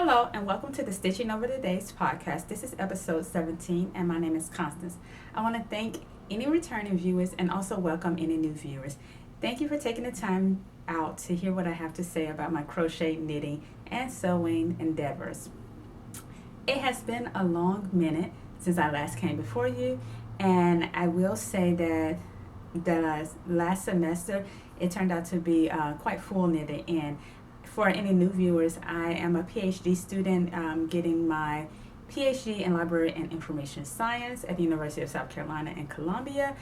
Hello, and welcome to the Stitching Over the Days podcast. This is episode 17, and my name is Constance. I want to thank any returning viewers and also welcome any new viewers. Thank you for taking the time out to hear what I have to say about my crochet, knitting, and sewing endeavors. It has been a long minute since I last came before you, and I will say that the last semester it turned out to be quite full knitting. And for any new viewers, I am a PhD student getting my PhD in Library and Information Science at the University of South Carolina in Columbia.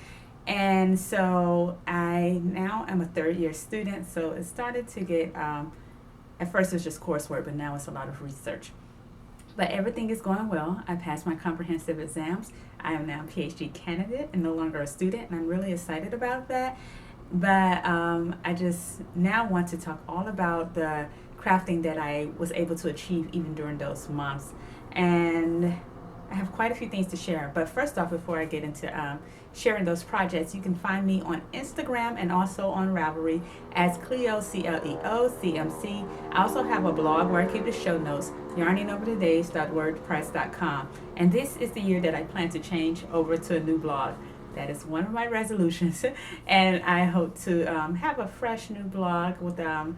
And so I now am a third year student, so it started to get, at first it was just coursework, but now it's a lot of research. But everything is going well. I passed my comprehensive exams. I am now a PhD candidate and no longer a student, and I'm really excited about that. But I just now want to talk all about the crafting that I was able to achieve even during those months. And I have quite a few things to share. But first off, before I get into sharing those projects, you can find me on Instagram and also on Ravelry as Cleo, cleocmc. I also have a blog where I keep the show notes, yarningoverthedays.wordpress.com. And this is the year that I plan to change over to a new blog. That is one of my resolutions, and I hope to have a fresh new blog with to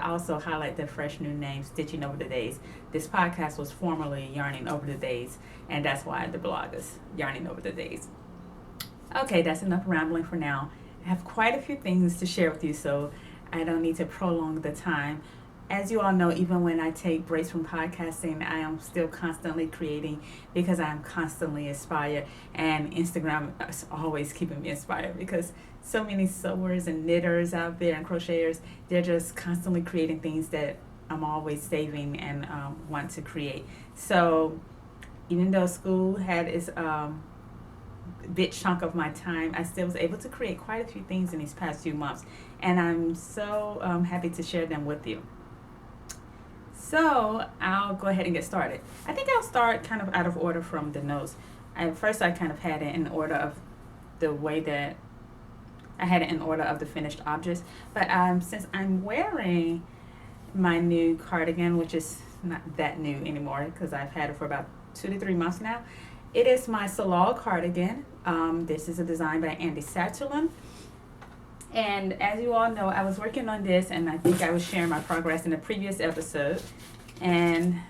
also highlight the fresh new name, Stitching Over the Days. This podcast was formerly Yarning Over the Days, and that's why the blog is Yarning Over the Days. Okay, that's enough rambling for now. I have quite a few things to share with you, so I don't need to prolong the time. As you all know, even when I take breaks from podcasting, I am still constantly creating because I am constantly inspired, and Instagram is always keeping me inspired because so many sewers and knitters out there and crocheters, they're just constantly creating things that I'm always saving and want to create. So even though school had its big chunk of my time, I still was able to create quite a few things in these past few months, and I'm so happy to share them with you. So I'll go ahead and get started. I think I'll start kind of out of order from the notes. First I kind of had it in order of the way that I had it in order of the finished objects. But since I'm wearing my new cardigan, which is not that new anymore because I've had it for about 2 to 3 months now, it is my Salal cardigan. This is a design by Andy Satterlund. And as you all know, I was working on this, and I think I was sharing my progress in the previous episode. And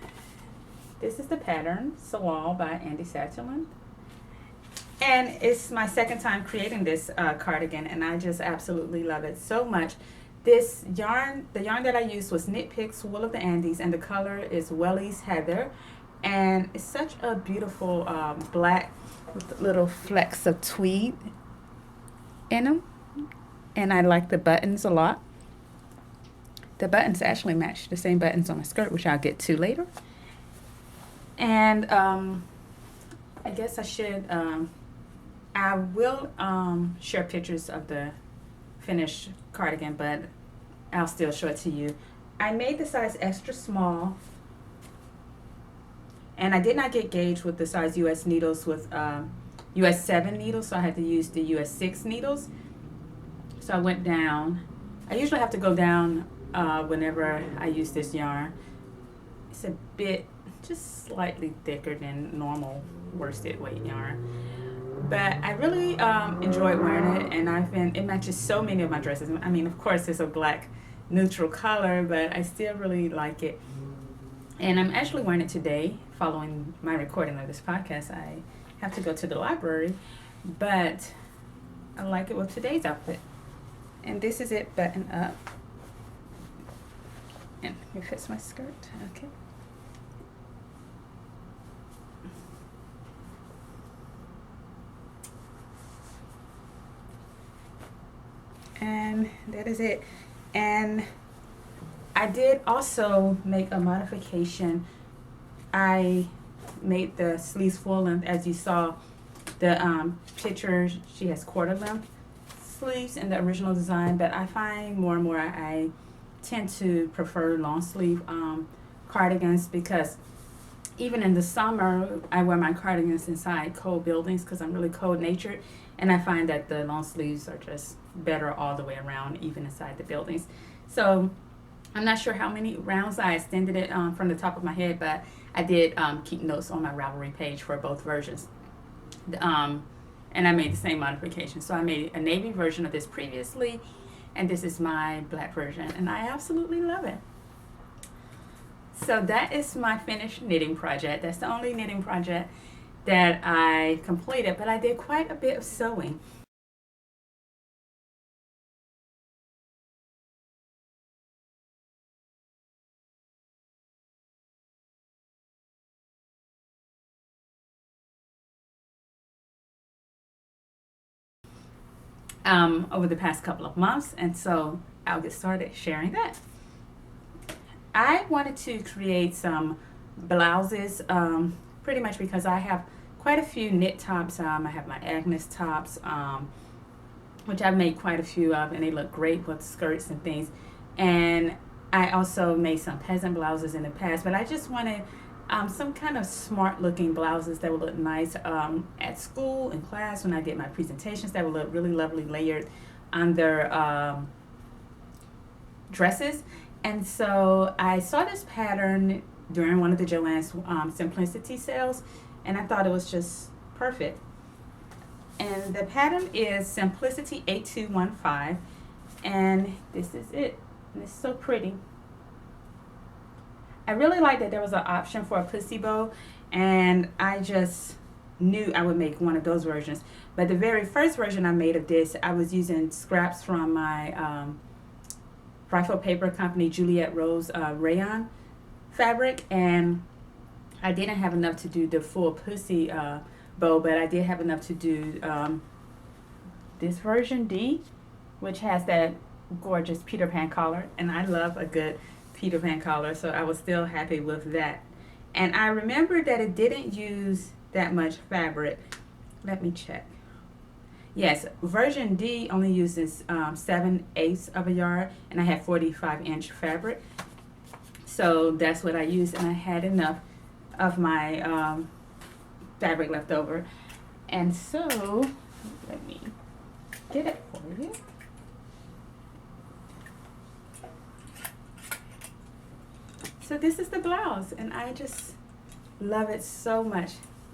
this is the pattern, Salal by Andy Satterlund. And it's my second time creating this cardigan, and I just absolutely love it so much. This yarn, the yarn that I used was Knit Picks Wool of the Andes, and the color is Welly's Heather. And it's such a beautiful black with little flecks of tweed in them. And I like the buttons a lot. The buttons actually match the same buttons on my skirt, which I'll get to later. And I guess I should, I will share pictures of the finished cardigan, but I'll still show it to you. I made the size extra small, and I did not get gauged with the size US needles with US 7 needles, so I had to use the US 6 needles. So I went down. I usually have to go down whenever I use this yarn. It's a bit, just slightly thicker than normal worsted weight yarn. But I really enjoyed wearing it, and it matches so many of my dresses. I mean, of course, it's a black neutral color, but I still really like it. And I'm actually wearing it today, following my recording of this podcast. I have to go to the library, but I like it with today's outfit. And this is it buttoned up. And it fits my skirt. Okay. And that is it. And I did also make a modification. I made the sleeves full length. As you saw, the picture, she has quarter length sleeves in the original design, but I find more and more I tend to prefer long sleeve cardigans because even in the summer I wear my cardigans inside cold buildings because I'm really cold natured, and I find that the long sleeves are just better all the way around, even inside the buildings. So I'm not sure how many rounds I extended it from the top of my head, but I did keep notes on my Ravelry page for both versions. And I made the same modification. So I made a navy version of this previously, and this is my black version, and I absolutely love it. So that is my finished knitting project. That's the only knitting project that I completed, but I did quite a bit of sewing. Over the past couple of months, and so I'll get started sharing that. I wanted to create some blouses, pretty much because I have quite a few knit tops. I have my Agnes tops, which I've made quite a few of, and they look great with skirts and things. And I also made some peasant blouses in the past, but I just wanted some kind of smart looking blouses that would look nice at school, in class, when I did my presentations, that would look really lovely layered under dresses. And so I saw this pattern during one of the Joann's Simplicity sales, and I thought it was just perfect. And the pattern is Simplicity 8215, and this is it. And it's so pretty. I really like that there was an option for a pussy bow, and I just knew I would make one of those versions. But the very first version I made of this, I was using scraps from my Rifle Paper Company Juliet Rose rayon fabric, and I didn't have enough to do the full pussy bow, but I did have enough to do this version D, which has that gorgeous Peter Pan collar, and I love a good Peter Pan collar, so I was still happy with that. And I remember that it didn't use that much fabric. Let me check. Yes, version D only uses 7/8 of a yard, and I have 45-inch fabric. So that's what I used, and I had enough of my fabric left over. And so, let me get it for you. So this is the blouse, and I just love it so much.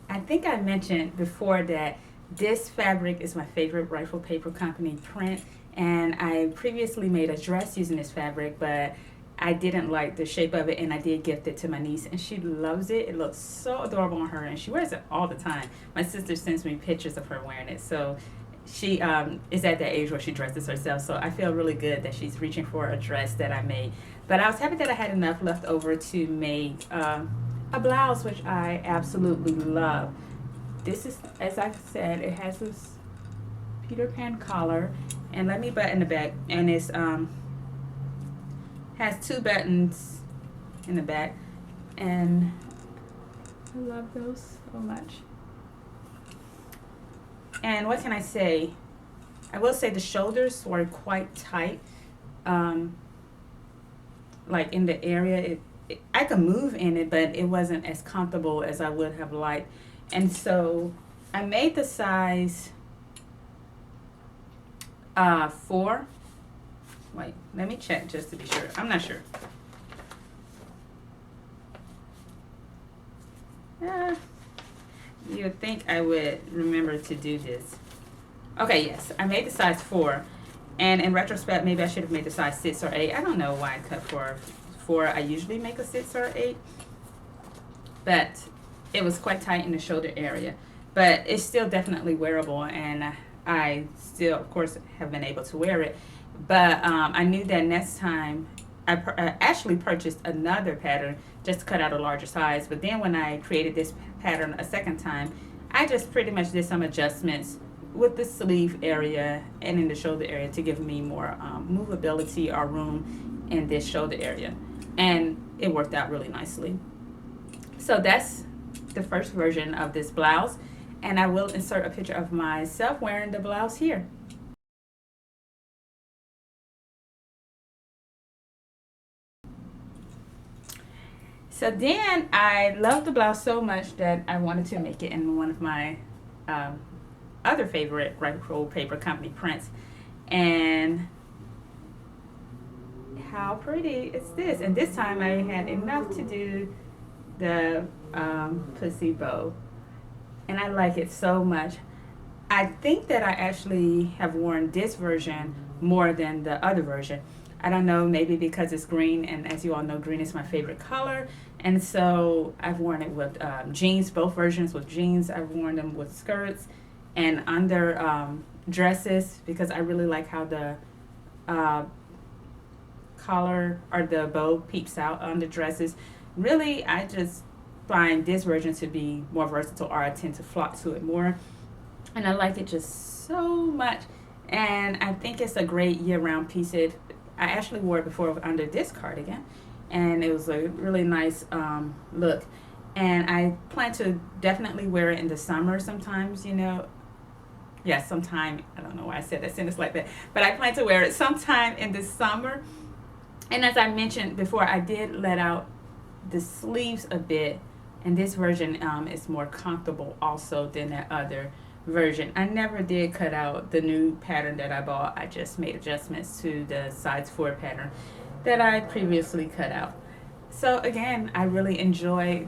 I think I mentioned before that this fabric is my favorite Rifle Paper Company print, and I previously made a dress using this fabric, but I didn't like the shape of it, and I did gift it to my niece, and she loves it. It looks so adorable on her, and she wears it all the time. My sister sends me pictures of her wearing it, so she is at that age where she dresses herself, so I feel really good that she's reaching for a dress that I made. But I was happy that I had enough left over to make a blouse, which I absolutely love. This is, as I said, it has this Peter Pan collar, and let me button the back, and it's has 2 buttons in the back, and I love those so much. And what can I say? I will say the shoulders were quite tight. Like in the area, I could move in it, but it wasn't as comfortable as I would have liked. And so I made the size 4. Wait, let me check just to be sure. I'm not sure. You'd think I would remember to do this. Okay, yes, I made the size 4. And in retrospect, maybe I should have made the size 6 or 8. I don't know why I cut for 4. I usually make a 6 or 8. But it was quite tight in the shoulder area. But it's still definitely wearable, and I still, of course, have been able to wear it. But I knew that next time, I actually purchased another pattern just to cut out a larger size. But then when I created this pattern a second time, I just pretty much did some adjustments with the sleeve area and in the shoulder area to give me more movability or room in this shoulder area. And it worked out really nicely. So that's the first version of this blouse. And I will insert a picture of myself wearing the blouse here. So then I loved the blouse so much that I wanted to make it in one of my other favorite Rifle Paper Company prints. And how how pretty is this? And this time I had enough to do the pussy bow. And I like it so much. I think that I actually have worn this version more than the other version. I don't know, maybe because it's green, and as you all know, green is my favorite color. And so I've worn it with jeans, both versions with jeans. I've worn them with skirts and under dresses because I really like how the collar or the bow peeps out on the dresses. Really, I just find this version to be more versatile, or I tend to flock to it more. And I like it just so much. And I think it's a great year-round piece. I actually wore it before under this cardigan, and it was a really nice look. And I plan to definitely wear it in the summer sometimes, you know. Yeah, sometime, I don't know why I said that sentence like that, but I plan to wear it sometime in the summer. And as I mentioned before, I did let out the sleeves a bit, and this version is more comfortable also than that other version. I never did cut out the new pattern that I bought. I just made adjustments to the size 4 pattern that I previously cut out. So again, I really enjoy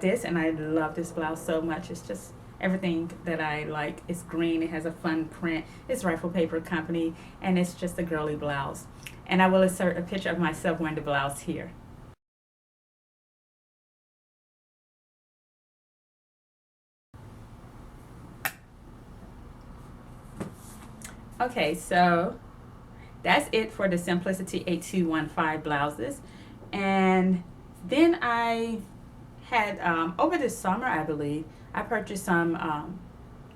this, and I love this blouse so much. It's just everything that I like. It's green, it has a fun print, it's Rifle Paper Company, and it's just a girly blouse. And I will insert a picture of myself wearing the blouse here. Okay, so that's it for the Simplicity 8215 blouses. And then I had, over the summer, I believe, I purchased some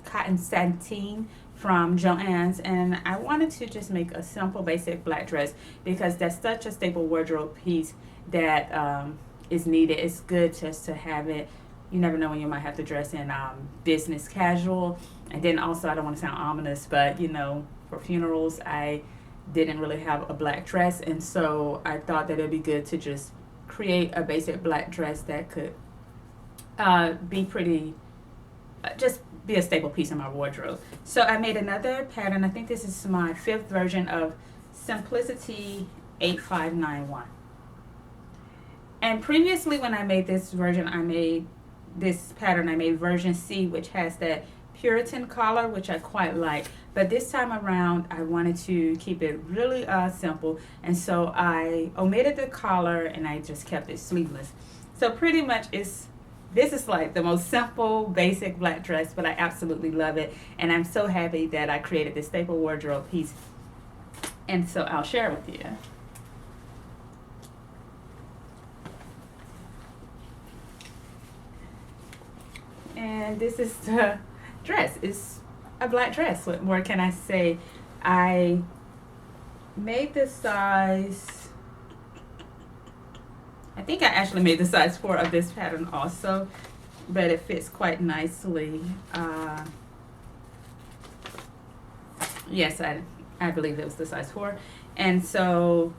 cotton sateen from Joann's, and I wanted to just make a simple basic black dress because that's such a staple wardrobe piece that is needed. It's good just to have it. You never know when you might have to dress in business casual. And then also, I don't want to sound ominous, but you know, for funerals, I didn't really have a black dress, and so I thought that it'd be good to just create a basic black dress that could be pretty, just be a staple piece in my wardrobe. So I made another pattern. I think this is my 5th version of Simplicity 8591. And previously when I made this version, I made version C, which has that Puritan collar, which I quite like. But this time around, I wanted to keep it really simple. And so I omitted the collar and I just kept it sleeveless. So pretty much this is like the most simple, basic black dress, but I absolutely love it. And I'm so happy that I created this staple wardrobe piece. And so I'll share it with you. And this is the dress. It's a black dress. What more can I say? I made the size, I think I actually made the size 4 of this pattern also, but it fits quite nicely. Yes, I believe it was the size 4. And so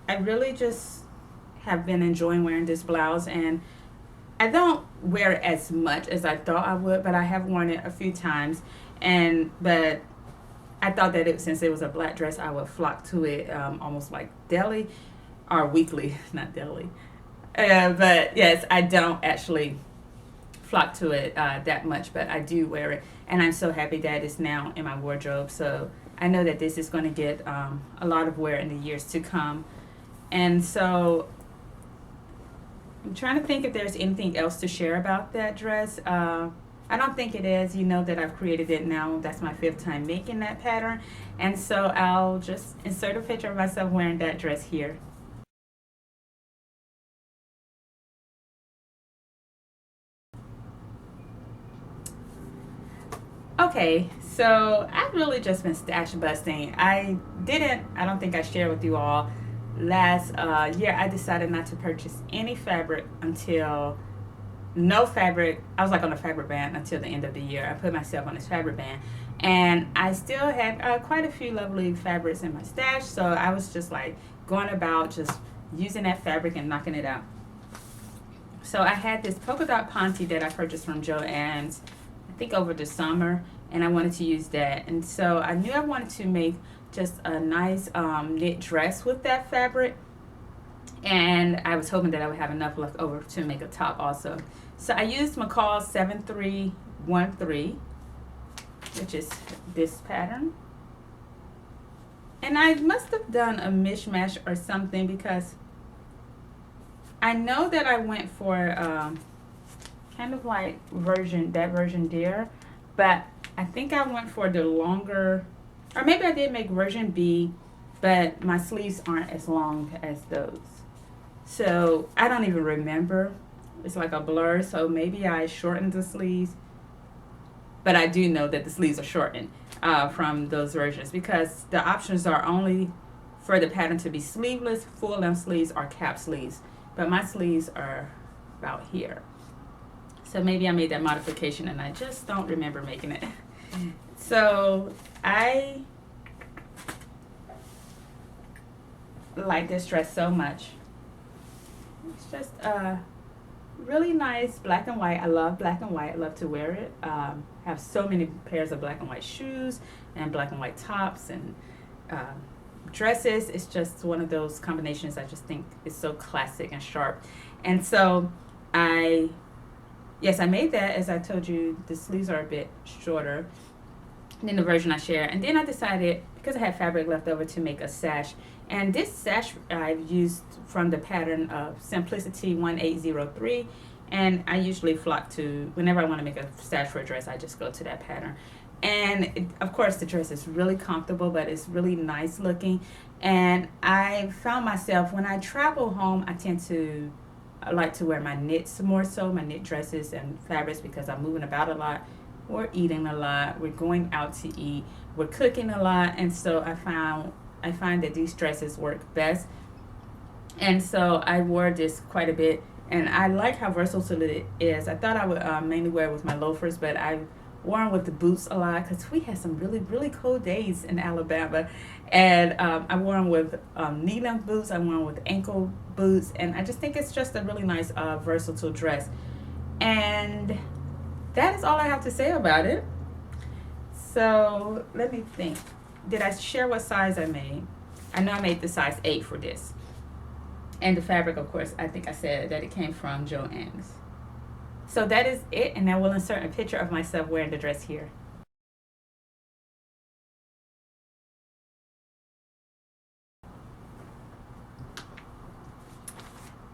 I really just have been enjoying wearing this blouse, and I don't wear it as much as I thought I would, but I have worn it a few times. But I thought that since it was a black dress, I would flock to it almost like daily or weekly, not daily. But yes, I don't actually flock to it that much, but I do wear it. And I'm so happy that it's now in my wardrobe. So I know that this is going to get a lot of wear in the years to come. And so I'm trying to think if there's anything else to share about that dress. I don't think it is. You know that I've created it now. That's my 5th time making that pattern. And so I'll just insert a picture of myself wearing that dress here. Okay, so I've really just been stash busting. I don't think I shared with you all. Last year, I decided not to purchase any fabric until I was like on a fabric ban until the end of the year. I put myself on this fabric ban, and I still had quite a few lovely fabrics in my stash, so I was just like going about just using that fabric and knocking it out. So I had this polka dot ponte that I purchased from Joann's, I think over the summer, and I wanted to use that. And so I knew I wanted to make just a nice knit dress with that fabric. And I was hoping that I would have enough left over to make a top also. So I used McCall 7313, which is this pattern. And I must have done a mishmash or something, because I know that I went for kind of like that version there, but I think I went for the longer, or maybe I did make version B, but my sleeves aren't as long as those. So I don't even remember. It's like a blur, so maybe I shortened the sleeves. But I do know that the sleeves are shortened from those versions, because the options are only for the pattern to be sleeveless, full length sleeves, or cap sleeves. But my sleeves are about here. So maybe I made that modification and I just don't remember making it. So I like this dress so much. It's just really nice black and white. I love black and white. I love to wear it. Have so many pairs of black and white shoes and black and white tops and dresses. It's just one of those combinations I just think is so classic and sharp. And so I made that. As I told you, the sleeves are a bit shorter than the version I share. And then I decided, because I had fabric left over, to make a sash. And this sash I've used from the pattern of Simplicity 1803. And I usually flock to, whenever I want to make a sash for a dress, I just go to that pattern. And of course, the dress is really comfortable, but it's really nice looking. And I found myself, when I travel home, I like to wear my knits more so, my knit dresses and fabrics, because I'm moving about a lot. We're eating a lot. We're going out to eat. We're cooking a lot. And so I find that these dresses work best. And so I wore this quite a bit. And I like how versatile it is. I thought I would mainly wear it with my loafers, but I wore them with the boots a lot, because we had some really, really cold days in Alabama. And I wore them with knee-length boots. I wore them with ankle boots. And I just think it's just a really nice, versatile dress. And that is all I have to say about it. So let me think. Did I share what size I made? I know I made the size 8 for this. And the fabric, of course, I think I said that it came from Joann's. So that is it, and I will insert a picture of myself wearing the dress here.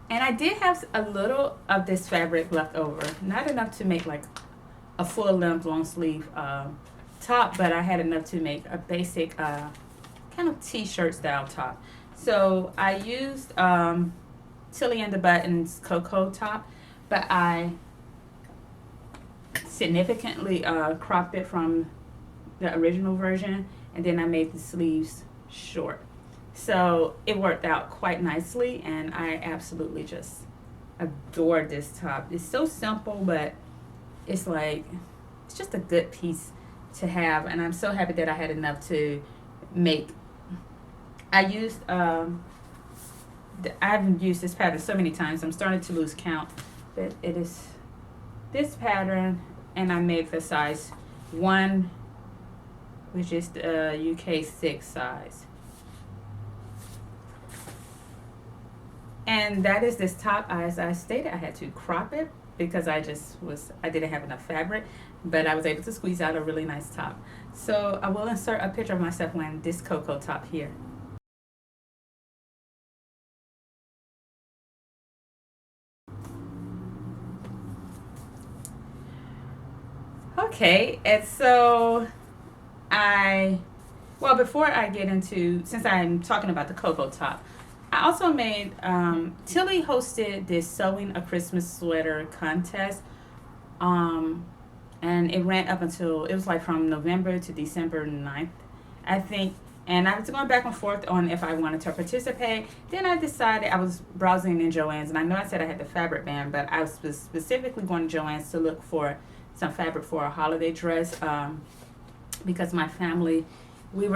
And I did have a little of this fabric left over. Not enough to make like a full length long sleeve top, but I had enough to make a basic kind of t-shirt style top. So I used Tilly and the Buttons Cocoa top, but I significantly cropped it from the original version, and then I made the sleeves short. So it worked out quite nicely, and I absolutely just adore this top. It's so simple, but it's just a good piece to have, and I'm so happy that I had enough to make. I've used this pattern so many times, I'm starting to lose count, but it is this pattern, and I made the size 1, which is the UK 6 size. And that is this top. As I stated, I had to crop it because I didn't have enough fabric, but I was able to squeeze out a really nice top. So I will insert a picture of myself wearing this cocoa top here. Okay, and so before I get into, since I'm talking about the cocoa top, I also made, Tilly hosted this Sewing a Christmas Sweater contest, and it ran up until, it was like from November to December 9th, I think, and I was going back and forth on if I wanted to participate. Then I decided, I was browsing in Joann's, and I know I said I had the fabric band, but I was specifically going to Joann's to look for some fabric for a holiday dress, because my family, we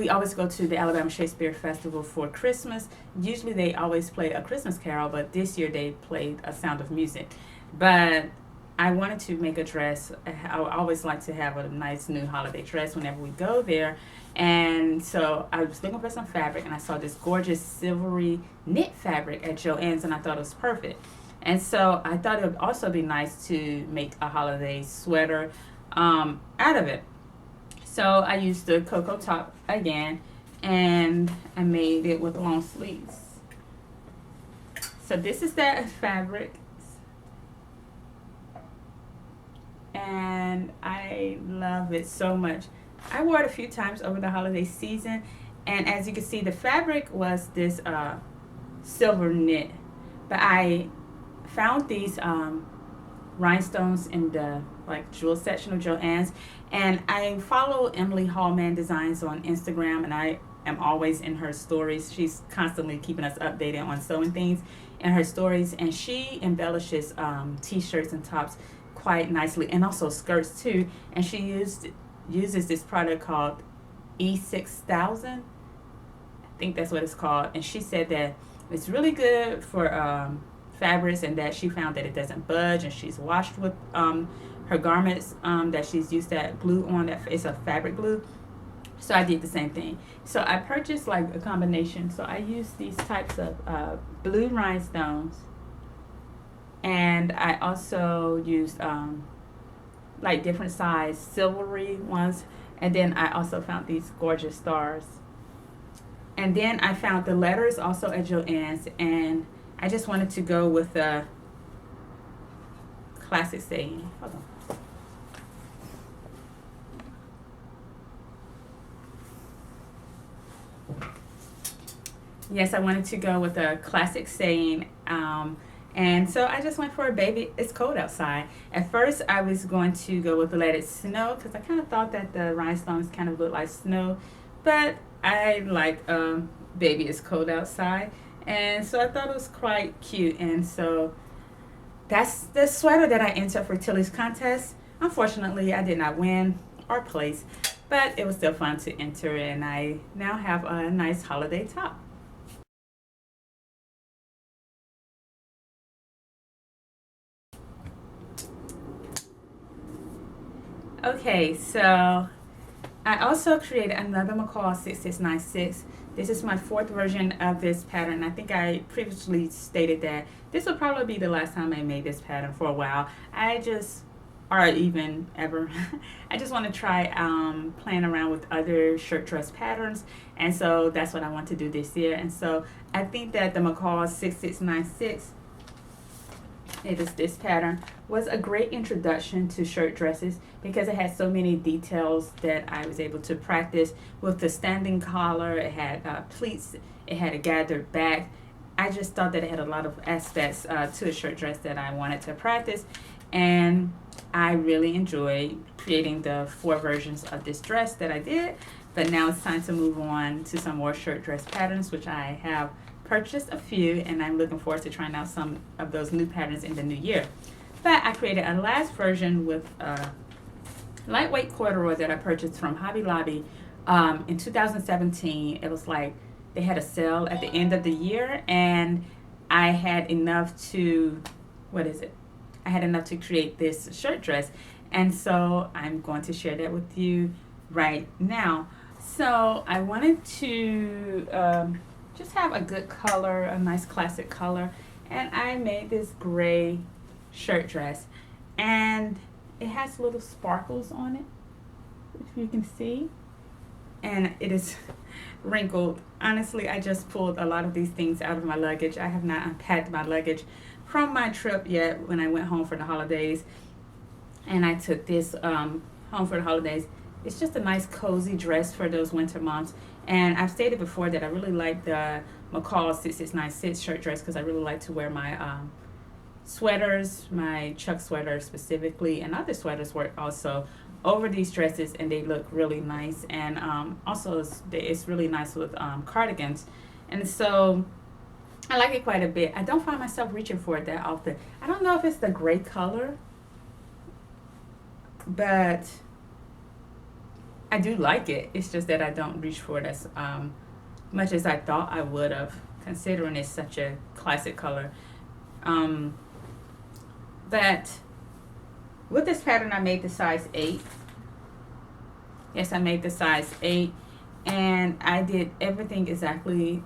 always go to the Alabama Shakespeare Festival for Christmas. Usually they always play a Christmas carol, but this year they played A Sound of Music. But I wanted to make a dress. I always like to have a nice new holiday dress whenever we go there. And so I was looking for some fabric, and I saw this gorgeous silvery knit fabric at Joann's, and I thought it was perfect. And so I thought it would also be nice to make a holiday sweater out of it. So I used the cocoa top again, and I made it with long sleeves. So this is that fabric, and I love it so much. I wore it a few times over the holiday season, and as you can see, the fabric was this silver knit, but I found these rhinestones in the like jewel section of Joann's, and I follow Emily Hallman Designs on Instagram, and I am always in her stories. She's constantly keeping us updated on sewing things in her stories, and she embellishes t-shirts and tops quite nicely, and also skirts too. And she uses this product called E6000. I think that's what it's called. And she said that it's really good for fabrics, and that she found that it doesn't budge, and she's washed with her garments that she's used that glue on. That it's a fabric glue. So I did the same thing. So I purchased like a combination. So I used these types of blue rhinestones, and I also used like different size silvery ones, and then I also found these gorgeous stars. And then I found the letters also at Joann's, and I just wanted to go with the classic saying. Hold on. Yes, I wanted to go with a classic saying. And so I just went for a baby, it's cold outside. At first, I was going to go with the Let It Snow, because I kind of thought that the rhinestones kind of looked like snow. But I like baby, it's cold outside. And so I thought it was quite cute. And so that's the sweater that I entered for Tilly's contest. Unfortunately, I did not win or place, but it was still fun to enter, and I now have a nice holiday top. Okay, so I also created another McCall 6696. This is my fourth version of this pattern. I think I previously stated that this will probably be the last time I made this pattern for a while. Or even ever. I just want to try playing around with other shirt dress patterns, and so that's what I want to do this year. And so I think that the McCall 6696, it is this pattern, was a great introduction to shirt dresses because it had so many details that I was able to practice with the standing collar. It had pleats, it had a gathered back. I just thought that it had a lot of aspects to a shirt dress that I wanted to practice, and I really enjoyed creating the 4 versions of this dress that I did. But now it's time to move on to some more shirt dress patterns, which I have purchased a few, and I'm looking forward to trying out some of those new patterns in the new year. But I created a last version with lightweight corduroy that I purchased from Hobby Lobby in 2017. It was like they had a sale at the end of the year, and I had enough to, I had enough to create this shirt dress, and so I'm going to share that with you right now. So I wanted to just have a good color, a nice classic color, and I made this gray shirt dress, and it has little sparkles on it, if you can see, and it is wrinkled. Honestly, I just pulled a lot of these things out of my luggage. I have not unpacked my luggage from my trip yet when I went home for the holidays, and I took this home for the holidays. It's just a nice cozy dress for those winter months, and I've stated before that I really like the McCall 6696 shirt dress because I really like to wear my sweaters, my Chuck sweater specifically, and other sweaters work also over these dresses, and they look really nice. And also it's really nice with cardigans, and so I like it quite a bit. I don't find myself reaching for it that often. I don't know if it's the gray color, but I do like it. It's just that I don't reach for it as much as I thought I would have, considering it's such a classic color. But with this pattern, I made the size 8. Yes, I made the size 8. and I did everything exactly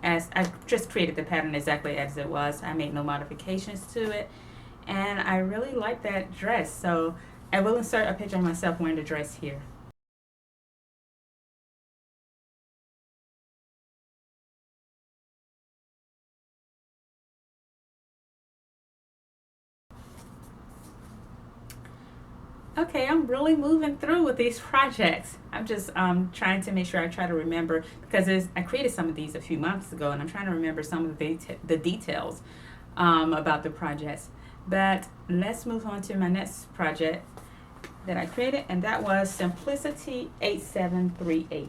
as I just created the pattern exactly as it was. I made no modifications to it, and I really like that dress. So I will insert a picture of myself wearing the dress here. Okay, I'm really moving through with these projects. I'm just trying to make sure I try to remember, because I created some of these a few months ago, and I'm trying to remember some of the details about the projects. But let's move on to my next project that I created, and that was Simplicity 8738.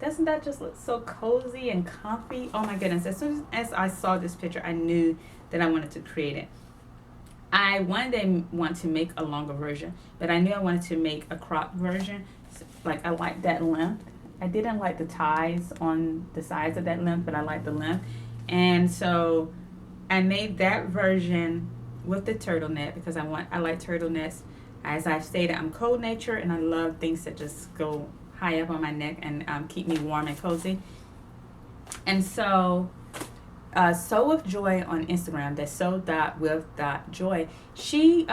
Doesn't that just look so cozy and comfy? Oh my goodness, as soon as I saw this picture, I knew that I wanted to create it. I one day want to make a longer version, but I knew I wanted to make a crop version. Like, I like that length. I didn't like the ties on the sides of that length, but I like the length. And so I made that version with the turtleneck because I like turtlenecks. As I've stated, I'm cold nature, and I love things that just go high up on my neck and keep me warm and cozy. And so Sew with Joy on Instagram, that's sew.with.joy, she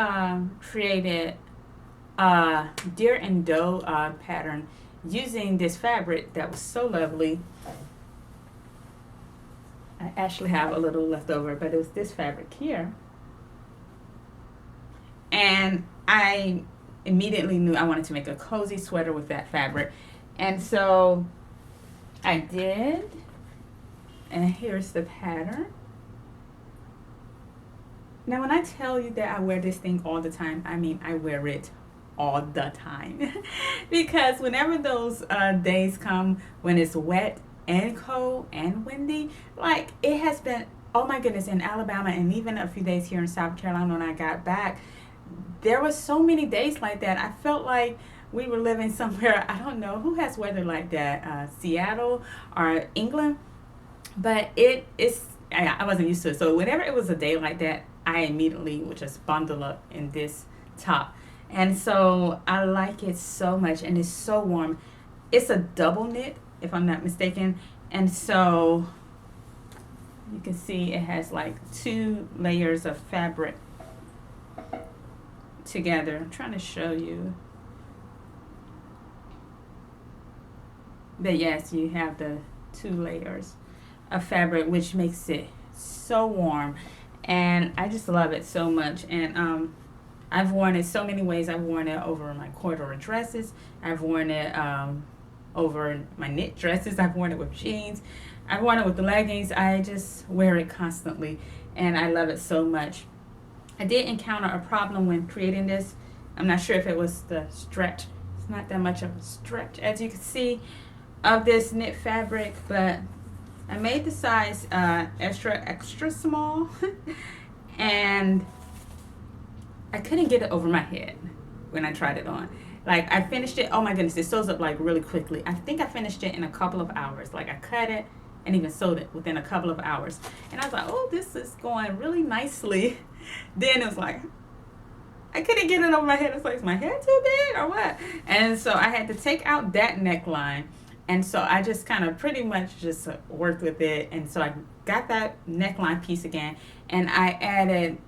created a deer and doe pattern using this fabric that was so lovely. I actually have a little left over, but it was this fabric here. And I immediately knew I wanted to make a cozy sweater with that fabric. And so I did. And here's the pattern. Now, when I tell you that I wear this thing all the time, I mean I wear it all the time. Because whenever those days come when it's wet and cold and windy, like it has been, oh my goodness, in Alabama, and even a few days here in South Carolina when I got back, there was so many days like that. I felt like we were living somewhere, I don't know, who has weather like that? Seattle or England? But I wasn't used to it. So whenever it was a day like that, I immediately would just bundle up in this top. And so I like it so much, and it's so warm. It's a double knit, if I'm not mistaken. And so you can see it has like 2 layers of fabric together. I'm trying to show you. But yes, you have the 2 layers of fabric, which makes it so warm, and I just love it so much. And I've worn it so many ways. I've worn it over my corduroy dresses. I've worn it over my knit dresses. I've worn it with jeans. I've worn it with the leggings. I just wear it constantly, and I love it so much. I did encounter a problem when creating this. I'm not sure if it was the stretch. It's not that much of a stretch, as you can see, of this knit fabric, but I made the size extra small and I couldn't get it over my head when I tried it on. Like, I finished it, oh my goodness, it sews up like really quickly. I think I finished it in a couple of hours. Like, I cut it and even sewed it within a couple of hours. And I was like, oh, this is going really nicely. Then it was like, I couldn't get it over my head. It's like, is my head too big or what? And so I had to take out that neckline. And so I just kind of pretty much just worked with it. And so I got that neckline piece again, and I added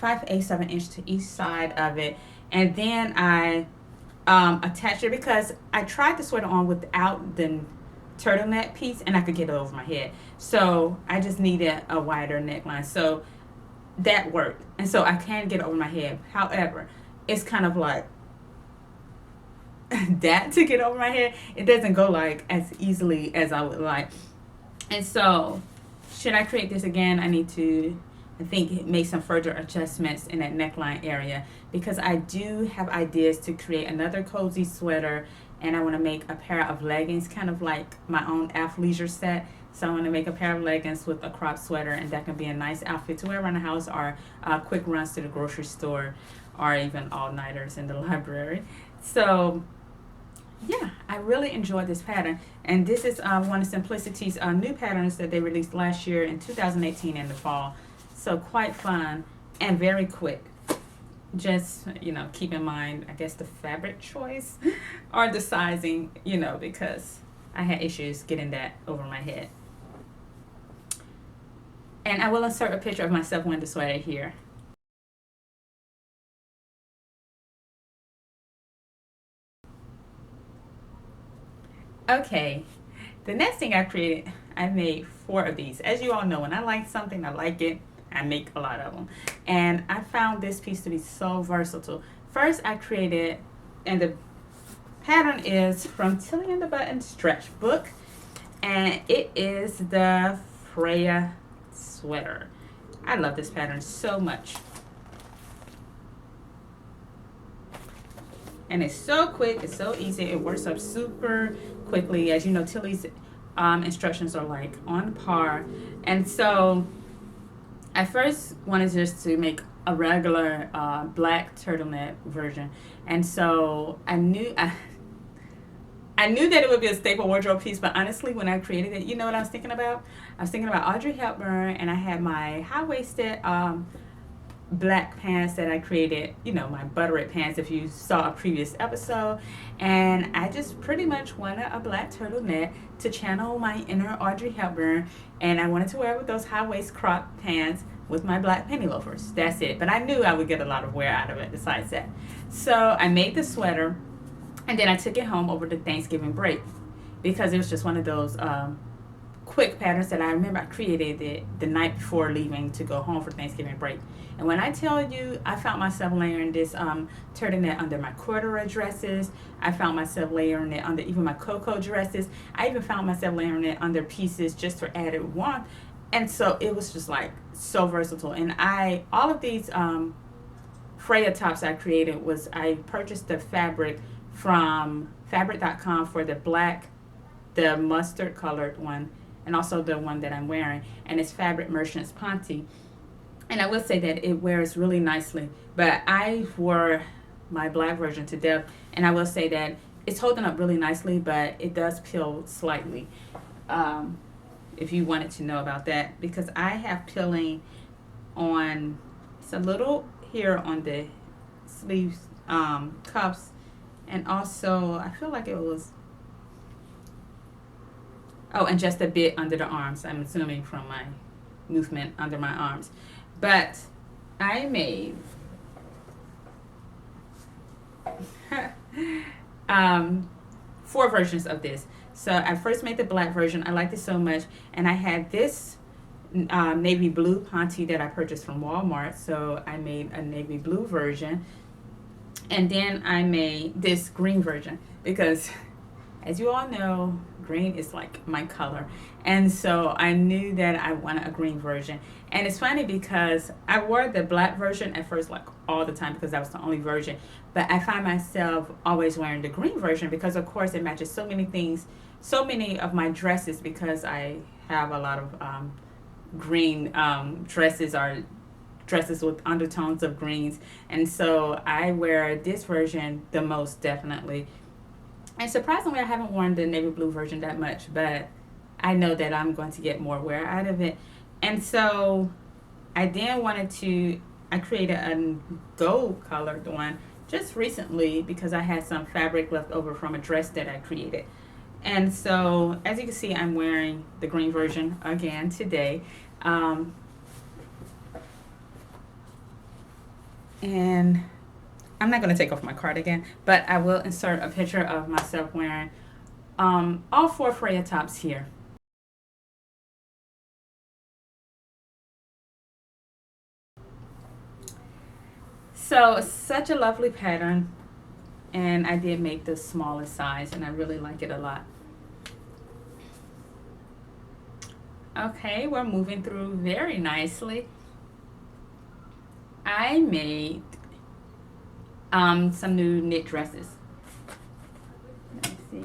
5/8 of an inch to each side of it. And then I attached it because I tried the sweater on without the turtleneck piece, and I could get it over my head. So I just needed a wider neckline. So that worked. And so I can get it over my head. However, it's kind of like that to get over my head. It doesn't go like as easily as I would like. And so should I create this again, I need to, I think, make some further adjustments in that neckline area, because I do have ideas to create another cozy sweater, and I want to make a pair of leggings, kind of like my own athleisure set. So I want to make a pair of leggings with a crop sweater, and that can be a nice outfit to wear around the house, or quick runs to the grocery store, or even all-nighters in the library. So yeah, I really enjoyed this pattern, and this is one of Simplicity's new patterns that they released last year in 2018 in the fall. So quite fun and very quick. just, keep in mind, I guess, the fabric choice or the sizing, because I had issues getting that over my head. And I will insert a picture of myself wearing the sweater here. Okay, the next thing I created, I made 4 of these. As you all know, when I like something, I like it, I make a lot of them. And I found this piece to be so versatile. First, I created, and the pattern is from Tilly and the Button Stretch Book, and it is the Freya sweater. I love this pattern so much. And it's so quick, it's so easy, it works up super quickly. As you know, Tilly's instructions are like on par. And so I first wanted just to make a regular black turtleneck version. And so I knew that it would be a staple wardrobe piece, but honestly, when I created it, you know what I was thinking about? I was thinking about Audrey Hepburn, and I had my high-waisted black pants that I created, my butterette pants, if you saw a previous episode. And I just pretty much wanted a black turtleneck to channel my inner Audrey Hepburn, and I wanted to wear it with those high-waist crop pants with my black penny loafers. That's it. But I knew I would get a lot of wear out of it besides that. So I made the sweater, and then I took it home over the Thanksgiving break because it was just one of those quick patterns that I remember I created it the night before leaving to go home for Thanksgiving break. And when I tell you, I found myself layering this turtleneck under my corduroy dresses. I found myself layering it under even my cocoa dresses. I even found myself layering it under pieces just for added warmth. And so it was just like so versatile. And all of these Freya tops I created I purchased the fabric from fabric.com for the mustard colored one, and also the one that I'm wearing, and it's Fabric Merchants Ponte. And I will say that it wears really nicely, but I wore my black version to death, and I will say that it's holding up really nicely, but it does peel slightly, if you wanted to know about that, because I have peeling on, it's a little here on the sleeves, cuffs, and also I feel like it was, and just a bit under the arms, I'm assuming from my movement under my arms. But I made 4 versions of this. So I first made the black version. I liked it so much. And I had this navy blue ponte that I purchased from Walmart. So I made a navy blue version. And then I made this green version because, as you all know, green is like my color. And so I knew that I wanted a green version. And it's funny because I wore the black version at first like all the time because that was the only version. But I find myself always wearing the green version because, of course, it matches so many things, so many of my dresses, because I have a lot of green dresses or dresses with undertones of greens. And so I wear this version the most, definitely. And surprisingly, I haven't worn the navy blue version that much, but I know that I'm going to get more wear out of it. And so I created a gold colored one just recently because I had some fabric left over from a dress that I created. And so, as you can see, I'm wearing the green version again today. And I'm not going to take off my cardigan, but I will insert a picture of myself wearing all 4 Freya tops here. So, such a lovely pattern, and I did make the smallest size, and I really like it a lot. Okay, we're moving through very nicely. I made some new knit dresses. Let's see.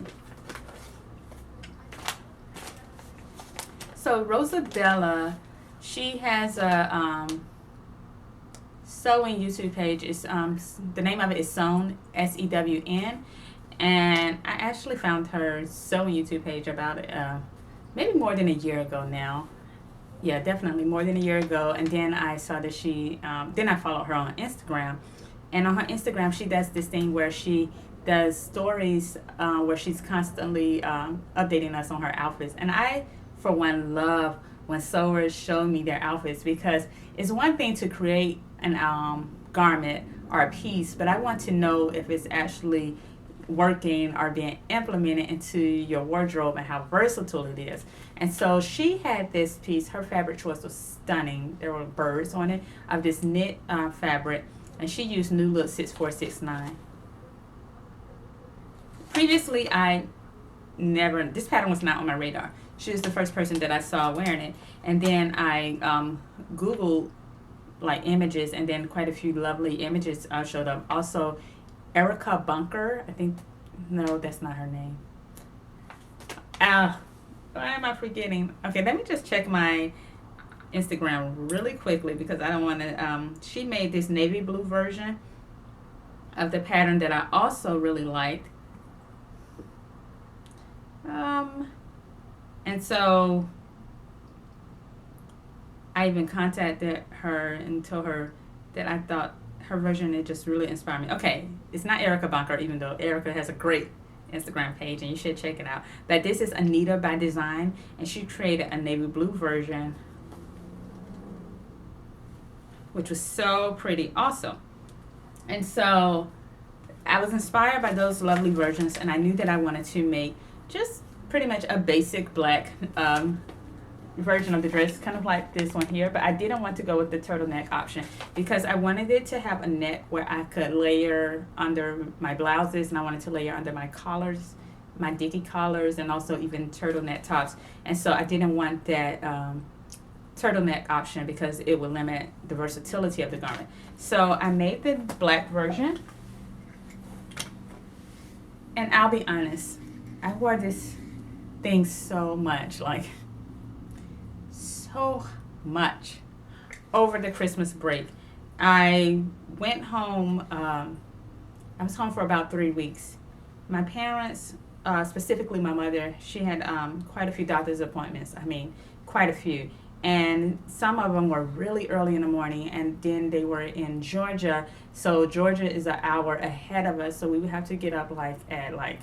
So Rosabella, she has a sewing YouTube page. It's the name of it is Sewn, SEWN, and I actually found her sewing YouTube page about maybe more than a year ago now. Yeah, definitely more than a year ago. And then I saw that then I followed her on Instagram, And on her Instagram, she does this thing where she does stories where she's constantly updating us on her outfits. And I, for one, love when sewers show me their outfits, because it's one thing to create an garment or a piece, but I want to know if it's actually working or being implemented into your wardrobe and how versatile it is. And so she had this piece. Her fabric choice was stunning. There were birds on it of this knit fabric, and she used New Look 6469. Previously, this pattern was not on my radar. She was the first person that I saw wearing it, and then I Googled like images, and then quite a few lovely images showed up. Also, Erica Bunker, I think, no, that's not her name. Why am I forgetting? Okay, let me just check my Instagram really quickly, because I don't want to, she made this navy blue version of the pattern that I also really liked. And so I even contacted her and told her that I thought her version, it just really inspired me. Okay, it's not Erica Bunker, even though Erica has a great Instagram page and you should check it out. But this is Anita by Design, and she created a navy blue version, which was so pretty also. And so I was inspired by those lovely versions, and I knew that I wanted to make just pretty much a basic black version of the dress, kind of like this one here, but I didn't want to go with the turtleneck option because I wanted it to have a neck where I could layer under my blouses, and I wanted to layer under my collars, my dicky collars, and also even turtleneck tops. And so I didn't want that turtleneck option because it would limit the versatility of the garment. So I made the black version, and I'll be honest, I wore this thing so much, like so much over the Christmas break. I went home, I was home for about 3 weeks. My parents, specifically my mother, she had quite a few doctor's appointments. I mean, quite a few. And some of them were really early in the morning, and then they were in Georgia. So Georgia is an hour ahead of us, so we would have to get up at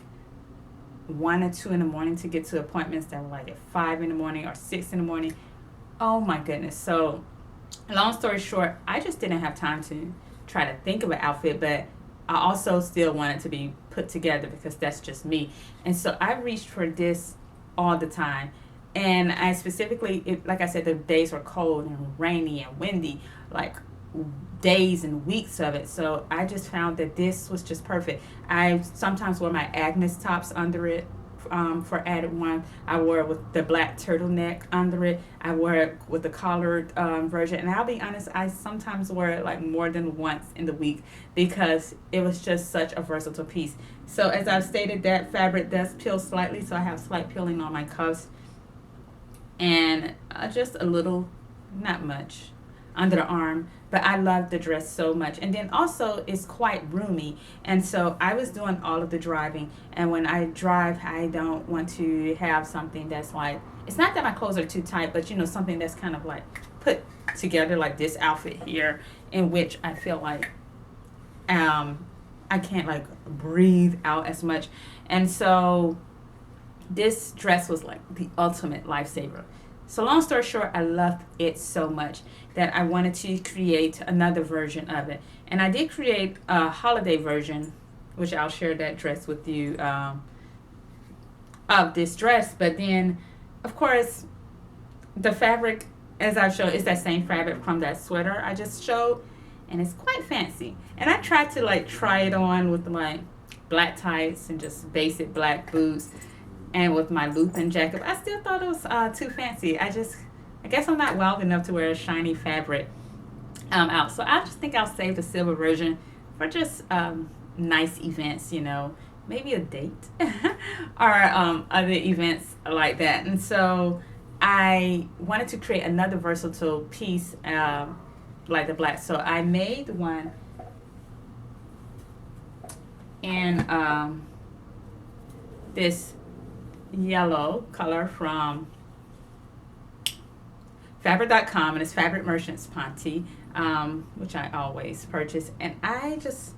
1 or 2 in the morning to get to appointments that were like at 5 in the morning or 6 in the morning. Oh my goodness. So long story short, I just didn't have time to try to think of an outfit, but I also still wanted to be put together because that's just me. And so I reached for this all the time. And I specifically, like I said, the days were cold and rainy and windy, like days and weeks of it. So I just found that this was just perfect. I sometimes wear my Agnes tops under it for added one. I wore it with the black turtleneck under it. I wear it with the collared version. And I'll be honest, I sometimes wear it like more than once in the week because it was just such a versatile piece. So as I've stated, that fabric does peel slightly, so I have slight peeling on my cuffs. And just a little, not much, under the arm, but I love the dress so much. And then also it's quite roomy, and so I was doing all of the driving, and when I drive I don't want to have something that's like, it's not that my clothes are too tight, but you know, something that's kind of like put together like this outfit here, in which I feel like I can't like breathe out as much. And so this dress was like the ultimate lifesaver. So long story short, I loved it so much that I wanted to create another version of it. And I did create a holiday version, which I'll share that dress with you, of this dress. But then, of course, the fabric, as I've showed, is that same fabric from that sweater I just showed. And it's quite fancy. And I tried to like try it on with my black tights and just basic black boots, and with my Lupin jacket. But I still thought it was too fancy. I guess I'm not wild enough to wear a shiny fabric out. So I just think I'll save the silver version for just nice events, you know, maybe a date or other events like that. And so I wanted to create another versatile piece like the black. So I made one in this yellow color from fabric.com, and it's Fabric Merchants Ponte, which I always purchase. And I just,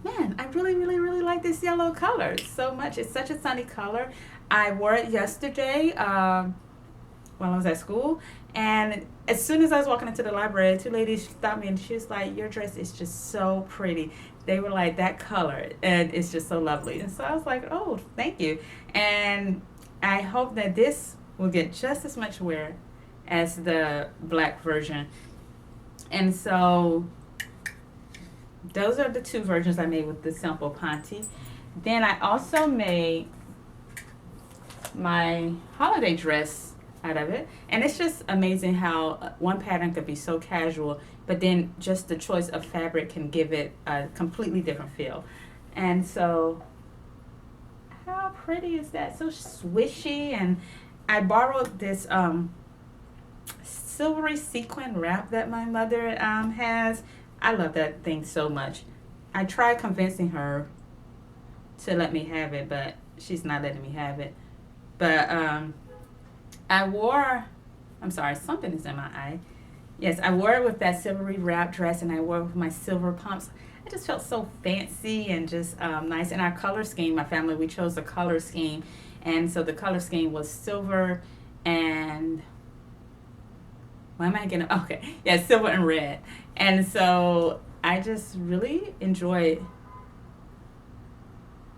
man, I really, really, really like this yellow color so much. It's such a sunny color. I wore it yesterday while I was at school. And as soon as I was walking into the library, two ladies stopped me and she was like, your dress is just so pretty. They were like, that color, and it's just so lovely. And so I was like, oh, thank you. And I hope that this will get just as much wear as the black version. And so those are the two versions I made with the simple Ponte. Then I also made my holiday dress out of it, and it's just amazing how one pattern could be so casual, but then just the choice of fabric can give it a completely different feel. And so how pretty is that? So swishy. And I borrowed this silvery sequin wrap that my mother has. I love that thing so much. I tried convincing her to let me have it, but she's not letting me have it. But I wore, I'm sorry, something is in my eye. Yes, I wore it with that silvery wrap dress, and I wore it with my silver pumps. I just felt so fancy and just nice. And our color scheme, my family, we chose a color scheme. And so the color scheme was silver and, why am I getting, okay, yeah, silver and red. And so I just really enjoyed,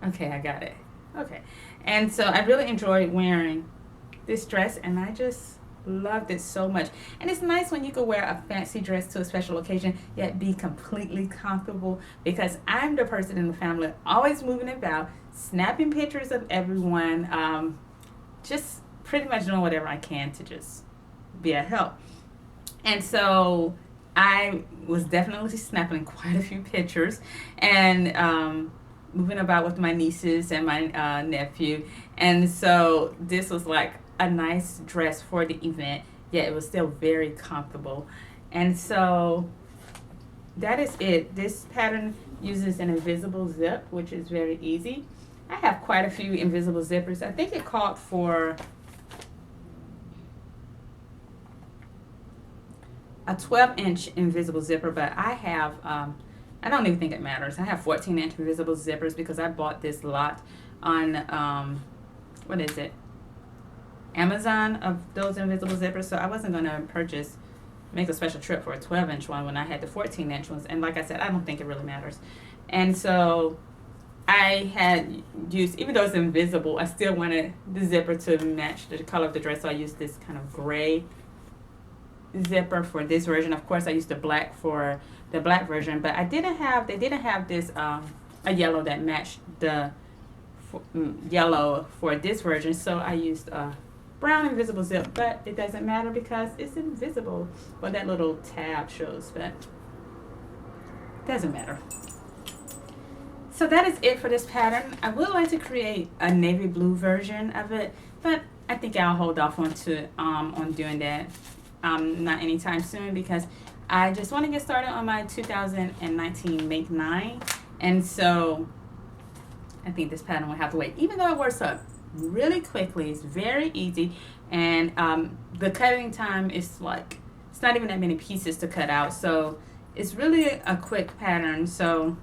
okay, I got it. Okay. And so I really enjoyed wearing this dress, and I just loved it so much. And it's nice when you can wear a fancy dress to a special occasion yet be completely comfortable, because I'm the person in the family always moving about, snapping pictures of everyone, just pretty much doing whatever I can to just be a help. And so I was definitely snapping quite a few pictures and moving about with my nieces and my nephew. And so this was like a nice dress for the event, yet it was still very comfortable. And so that is it. This pattern uses an invisible zip, which is very easy. I have quite a few invisible zippers. I think it called for a 12-inch invisible zipper, but I have, I don't even think it matters. I have 14-inch invisible zippers because I bought this lot on, what is it? Amazon, of those invisible zippers. So I wasn't going to make a special trip for a 12-inch one when I had the 14-inch ones. And like I said, I don't think it really matters. And so I had used, even though it's invisible, I still wanted the zipper to match the color of the dress. So I used this kind of gray zipper for this version. Of course, I used the black for the black version, but they didn't have this a yellow that matched the yellow for this version. So I used a brown invisible zip, but it doesn't matter because it's invisible. Well, that little tab shows, but it doesn't matter. So that is it for this pattern. I would like to create a navy blue version of it, but I think I'll hold off on doing that not anytime soon, because I just want to get started on my 2019 Make 9. And so I think this pattern will have to wait, even though it works up really quickly. It's very easy, and the cutting time is like, it's not even that many pieces to cut out, so it's really a quick pattern. So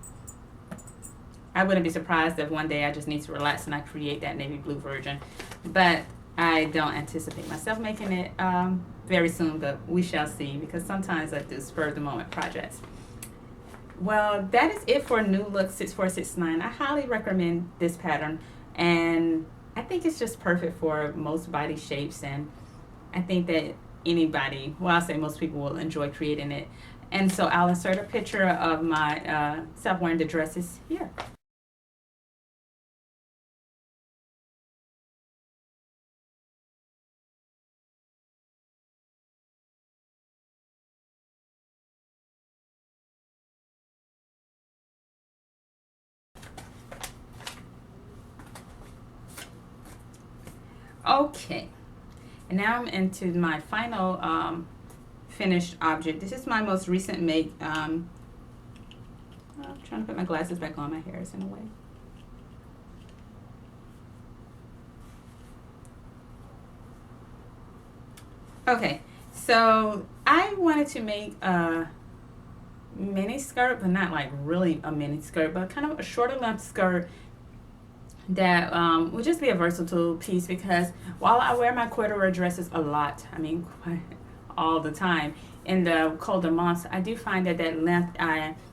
I wouldn't be surprised if one day I just need to relax and I create that navy blue version, but I don't anticipate myself making it very soon, but we shall see, because sometimes I do spur of the moment projects. Well, that is it for New Look 6469. I highly recommend this pattern, and I think it's just perfect for most body shapes, and I think that anybody, well, I'll say most people will enjoy creating it. And so I'll insert a picture of my self wearing the dresses here. Okay, and now I'm into my final finished object. This is my most recent make. I'm trying to put my glasses back on. My hair is in the way. Okay, So I wanted to make a mini skirt, but not like really a mini skirt, but kind of a shorter length skirt that would just be a versatile piece because while I wear my corduroy dresses a lot, I mean, quite all the time, in the colder months, I do find that that length,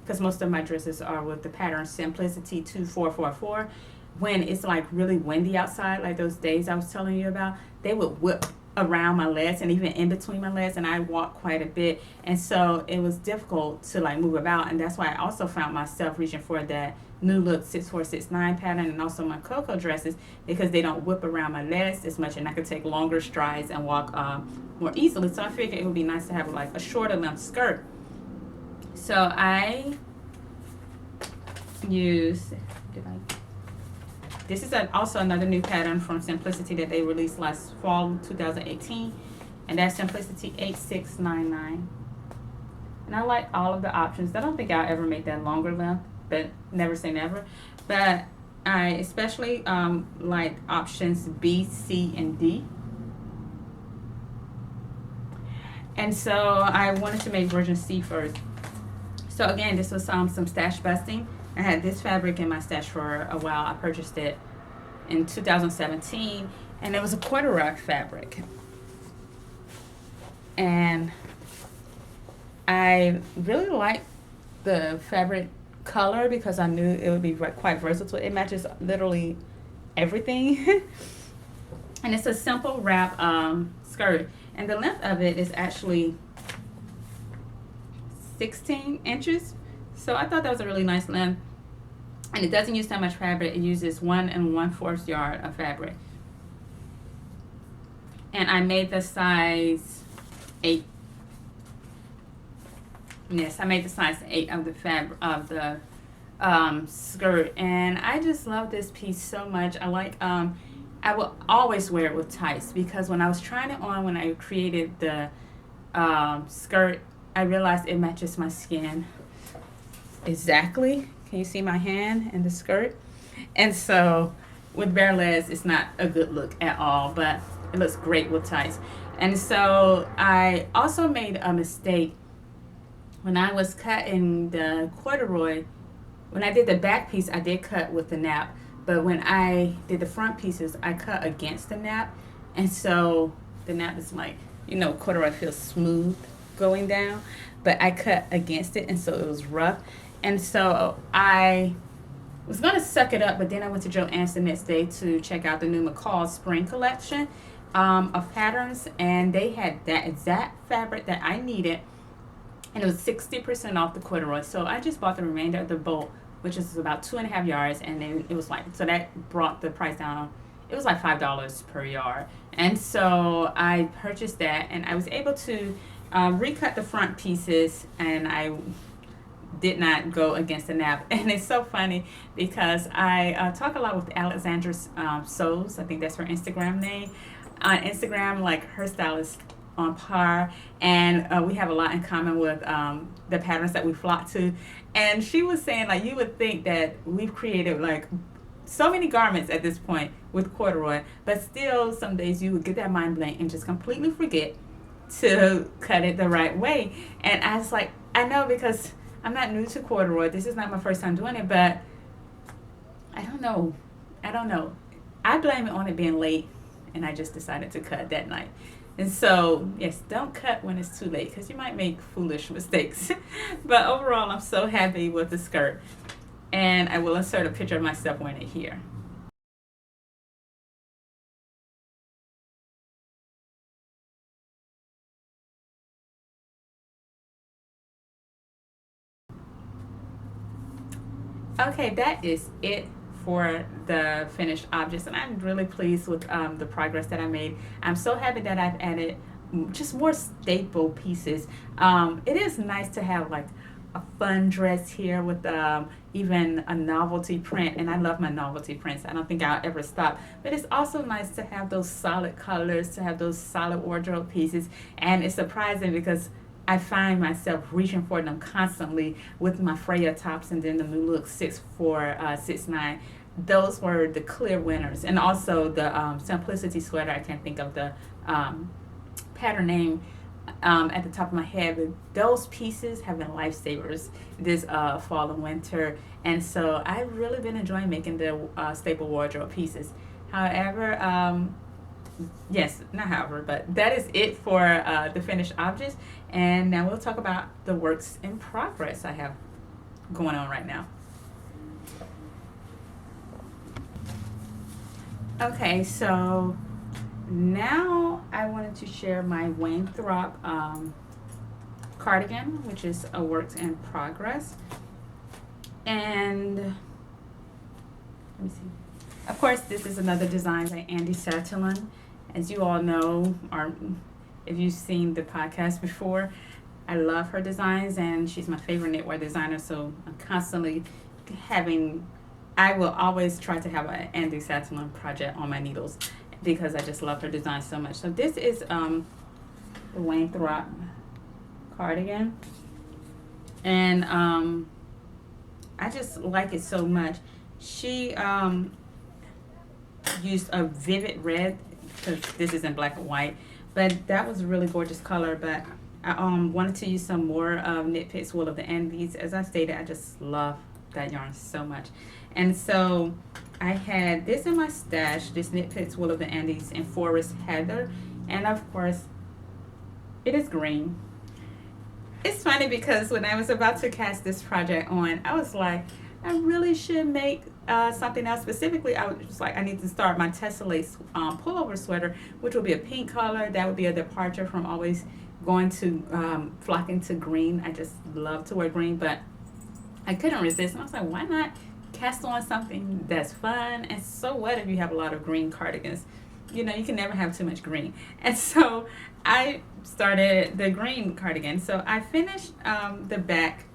because most of my dresses are with the pattern Simplicity 2444, when it's like really windy outside, like those days I was telling you about, they would whip around my legs and even in between my legs, and I walk quite a bit, and so it was difficult to like move about, and that's why I also found myself reaching for that new look 6469 pattern and also my cocoa dresses because they don't whip around my legs as much and I could take longer strides and walk more easily. So I figured it would be nice to have like a shorter length skirt. So I use, this is also another new pattern from Simplicity that they released last fall 2018, and that's Simplicity 8699. And I like all of the options. I don't think I'll ever make that longer length, but never say never. But I especially like options B, C, and D. And so I wanted to make version C first. So again, this was some stash busting. I had this fabric in my stash for a while. I purchased it in 2017, and it was a corduroy fabric. And I really liked the fabric color because I knew it would be quite versatile. It matches literally everything. And it's a simple wrap skirt, and the length of it is actually 16 inches. So I thought that was a really nice length, and it doesn't use that much fabric. It uses 1 1/4 yard of fabric, and I made the size 8. Yes, I made the size 8 of the fabric of the skirt, and I just love this piece so much. I like I will always wear it with tights because when I was trying it on when I created the skirt, I realized it matches my skin exactly. Can you see my hand in the skirt? And so with bare legs, it's not a good look at all, but it looks great with tights. And so I also made a mistake when I was cutting the corduroy. When I did the back piece, I did cut with the nap, but when I did the front pieces, I cut against the nap, and so the nap is like, corduroy feels smooth going down, but I cut against it, and so it was rough, and so I was gonna suck it up, but then I went to Joann's the next day to check out the new McCall spring collection of patterns, and they had that exact fabric that I needed, and it was 60% off the corduroy. So I just bought the remainder of the bolt, which is about 2.5 yards, and then it was like, so that brought the price down. It was like $5 per yard, and so I purchased that, and I was able to recut the front pieces, and I did not go against the nap. And it's so funny because I talk a lot with Alexandra Sews. I think that's her Instagram name. On Instagram, like, her style is on par, and we have a lot in common with the patterns that we flock to. And she was saying, like, you would think that we've created like so many garments at this point with corduroy, but still some days you would get that mind blank and just completely forget to cut it the right way. And I was like, I know, because I'm not new to corduroy. This is not my first time doing it, but I don't know. I blame it on it being late, and I just decided to cut that night. And so, yes, don't cut when it's too late because you might make foolish mistakes. But overall, I'm so happy with the skirt. And I will insert a picture of myself wearing it here. Okay, that is it for the finished objects, and I'm really pleased with the progress that I made. I'm so happy that I've added just more staple pieces. It is nice to have like a fun dress here with even a novelty print, and I love my novelty prints. I don't think I'll ever stop, but it's also nice to have those solid colors, to have those solid wardrobe pieces, and it's surprising because I find myself reaching for them constantly with my Freya tops and then the new look 6469. Those were the clear winners. And also the Simplicity sweater, I can't think of the pattern name, at the top of my head, but those pieces have been lifesavers this fall and winter. And so I've really been enjoying making the staple wardrobe pieces. However, yes, not however, but that is it for the finished objects. And now we'll talk about the works in progress I have going on right now. Okay, so now I wanted to share my Winthrop cardigan, which is a work in progress. And let me see. Of course, this is another design by Andy Satterlund. As you all know, or if you've seen the podcast before, I love her designs, and she's my favorite knitwear designer. So I'm constantly I will always try to have an Andy Satterlund project on my needles because I just love her design so much. So this is the Winthrop cardigan, and I just like it so much. She used a vivid red because this is in black and white, but that was a really gorgeous color. But I wanted to use some more Knit Picks Wool of the Andes. As I stated, I just love that yarn so much. And so I had this in my stash, this Knit Picks Wool of the Andes in Forest Heather, and of course it is green. It's funny because when I was about to cast this project on, I was like, I really should make something else. Specifically, I was just like, I need to start my Tessellate pullover sweater, which will be a pink color. That would be a departure from always going to flocking to green. I just love to wear green, but I couldn't resist. And I was like, why not cast on something that's fun? And so what if you have a lot of green cardigans? You know, you can never have too much green. And so I started the green cardigan. So I finished the back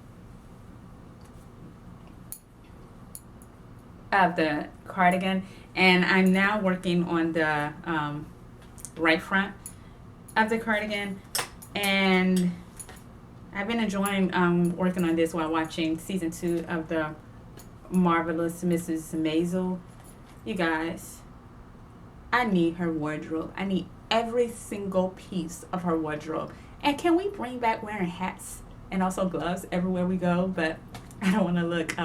of the cardigan, and I'm now working on the right front of the cardigan. And I've been enjoying working on this while watching season 2 of the Marvelous Mrs. Maisel. You guys, I need her wardrobe. I need every single piece of her wardrobe. And can we bring back wearing hats and also gloves everywhere we go? But I don't want to look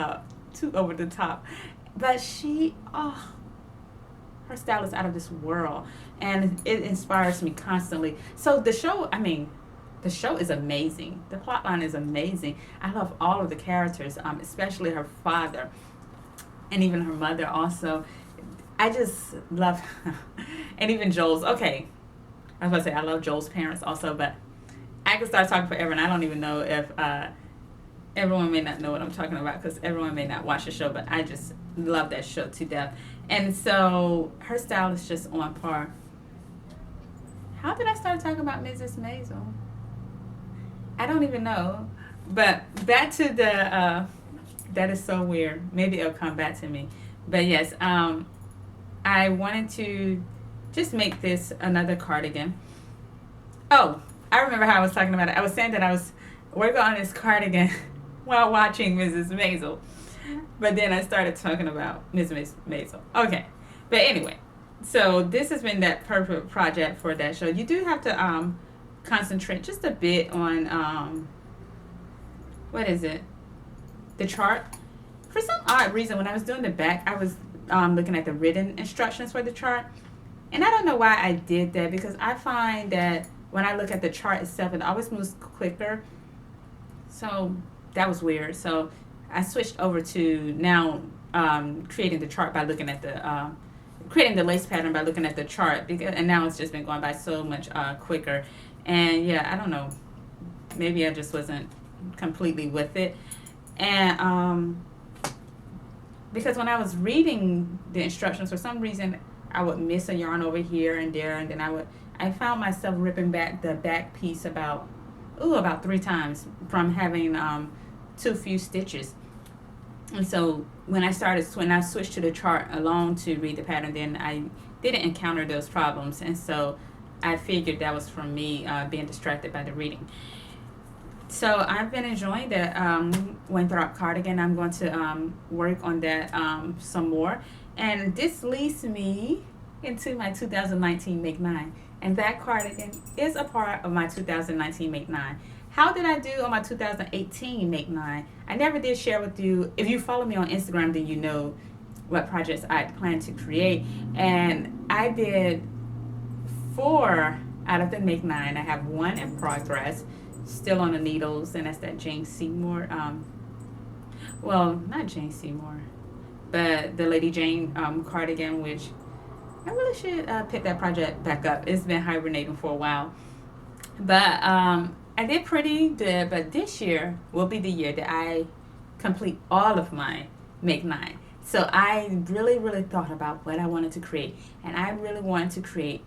too over the top. But her style is out of this world, and it inspires me constantly. So the show is amazing. The plot line is amazing. I love all of the characters, especially her father and even her mother also. I just love, and even Joel's. Okay, I was about to say I love Joel's parents also, but I could start talking forever, and I don't even know if everyone may not know what I'm talking about because everyone may not watch the show, but I just love that show to death. And so her style is just on par. How did I start talking about Mrs. Maisel? I don't even know. But back to the, that is so weird. Maybe it'll come back to me. But yes, I wanted to just make this another cardigan. Oh, I remember how I was talking about it. I was saying that I was working on this cardigan while watching Mrs. Maisel. But then I started talking about Mrs. Maisel. Okay. But anyway, so this has been that perfect project for that show. You do have to concentrate just a bit on, what is it? The chart. For some odd reason, when I was doing the back, I was looking at the written instructions for the chart. And I don't know why I did that, because I find that when I look at the chart itself, it always moves quicker. So that was weird. So I switched over to now creating the chart by looking at the creating the lace pattern by looking at the chart, and now it's just been going by so much quicker. And yeah, I don't know, maybe I just wasn't completely with it. And because when I was reading the instructions, for some reason I would miss a yarn over here and there, and then I found myself ripping back the back piece about 3 times from having too few stitches. And so when I switched to the chart alone to read the pattern, then I didn't encounter those problems. And so I figured that was from me being distracted by the reading. So I've been enjoying the Winthrop cardigan. I'm going to work on that some more. And this leads me into my 2019 Make 9. And that cardigan is a part of my 2019 Make 9. How did I do on my 2018 Make 9? I never did share with you. If you follow me on Instagram, then you know what projects I plan to create. And I did 4 out of the Make 9. I have 1 in progress, still on the needles, and that's that Jane Seymour. Well, not Jane Seymour, but the Lady Jane cardigan, which I really should pick that project back up. It's been hibernating for a while. But I did pretty good, but this year will be the year that I complete all of my Make 9. So I really thought about what I wanted to create, and I really wanted to create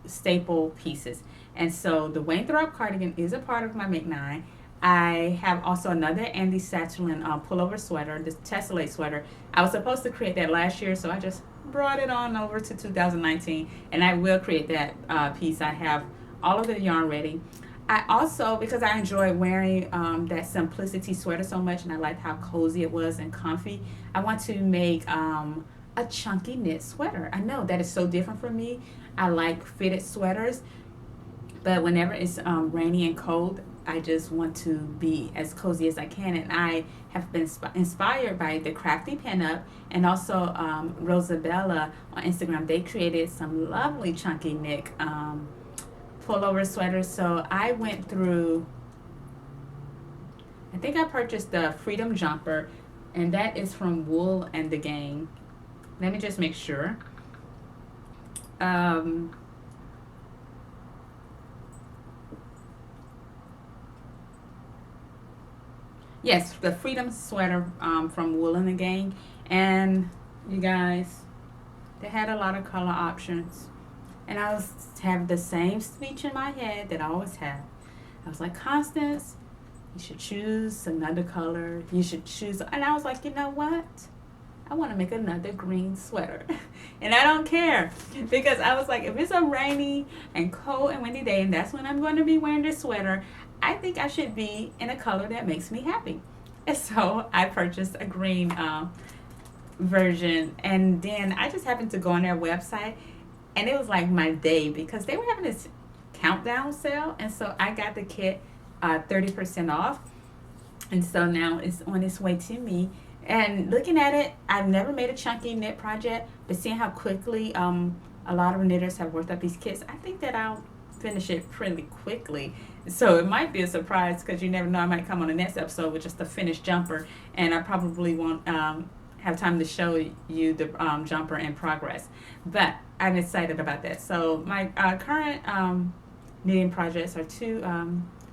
staple pieces. And so the Wayne Thorpe cardigan is a part of my Make 9. I have also another Andy Satchelin pullover sweater, this tessellate sweater. I was supposed to create that last year, so I just brought it on over to 2019, and I will create that piece. I have all of the yarn ready. I also, because I enjoy wearing that Simplicity sweater so much, and I liked how cozy it was and comfy, I want to make a chunky knit sweater. I know that is so different from me. I like fitted sweaters, but whenever it's rainy and cold, I just want to be as cozy as I can. And I have been inspired by the Crafty Pinup and also Rosabella on Instagram. They created some lovely chunky knit pullover sweaters. So I went through, I think I purchased the Freedom Jumper, and that is from Wool and the Gang. Let me just make sure. Yes, the Freedom sweater from Wool and the Gang. And you guys, they had a lot of color options. And I was having the same speech in my head that I always have. I was like, Constance, you should choose another color. You should choose. And I was like, you know what? I want to make another green sweater. And I don't care. Because I was like, if it's a rainy and cold and windy day, and that's when I'm going to be wearing this sweater, I think I should be in a color that makes me happy. And so I purchased a green version. And then I just happened to go on their website, and it was like my day because they were having this countdown sale. And so I got the kit 30% off. And so now it's on its way to me. And looking at it, I've never made a chunky knit project, but seeing how quickly a lot of knitters have worked up these kits, I think that I'll finish it pretty quickly. So it might be a surprise because you never know. I might come on the next episode with just a finished jumper, and I probably won't have time to show you the jumper in progress. But I'm excited about that. So my current knitting projects are 2.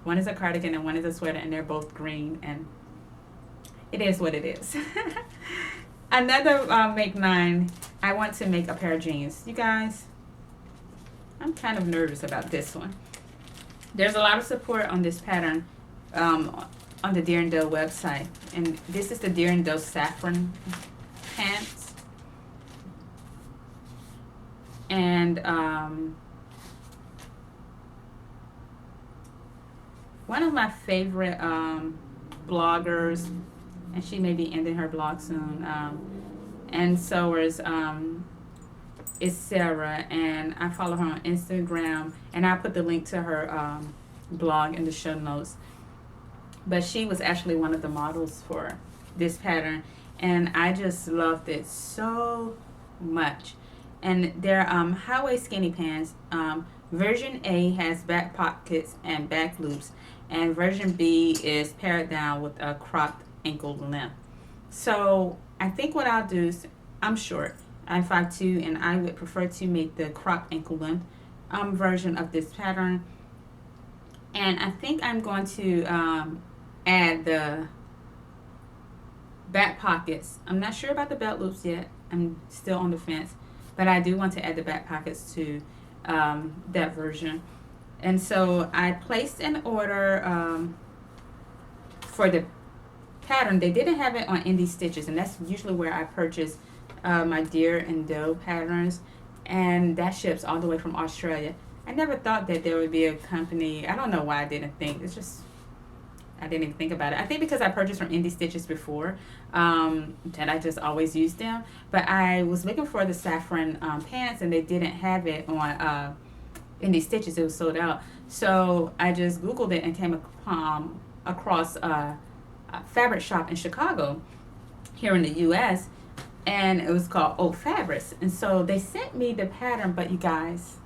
One is a cardigan and one is a sweater, and they're both green, and it is what it is. Another Make 9, I want to make a pair of jeans. You guys, I'm kind of nervous about this one. There's a lot of support on this pattern on the Deer and Doe website. And this is the Deer and Doe saffron pants. And one of my favorite bloggers, and she may be ending her blog soon, and so is Sarah, and I follow her on Instagram, and I'll put the link to her blog in the show notes. But she was actually one of the models for this pattern, and I just loved it so much. And they're high-waist skinny pants. Version A has back pockets and back loops, and version B is pared down with a cropped ankle length. So I think what I'll do is, I'm short, I'm 5'2", and I would prefer to make the cropped ankle length version of this pattern. And I think I'm going to add the back pockets. I'm not sure about the belt loops yet. I'm still on the fence, but I do want to add the back pockets to that version. And so I placed an order for the pattern. They didn't have it on Indie Stitches, and that's usually where I purchase my Deer and Doe patterns, and that ships all the way from Australia. I never thought that there would be a company. I don't know why I didn't think. It's just I didn't even think about it. I think because I purchased from Indie Stitches before, that I just always used them. But I was looking for the saffron pants, and they didn't have it on Indie Stitches. It was sold out. So I just Googled it and came across a fabric shop in Chicago, here in the U.S., and it was called Oak Fabrics. And so they sent me the pattern, but you guys,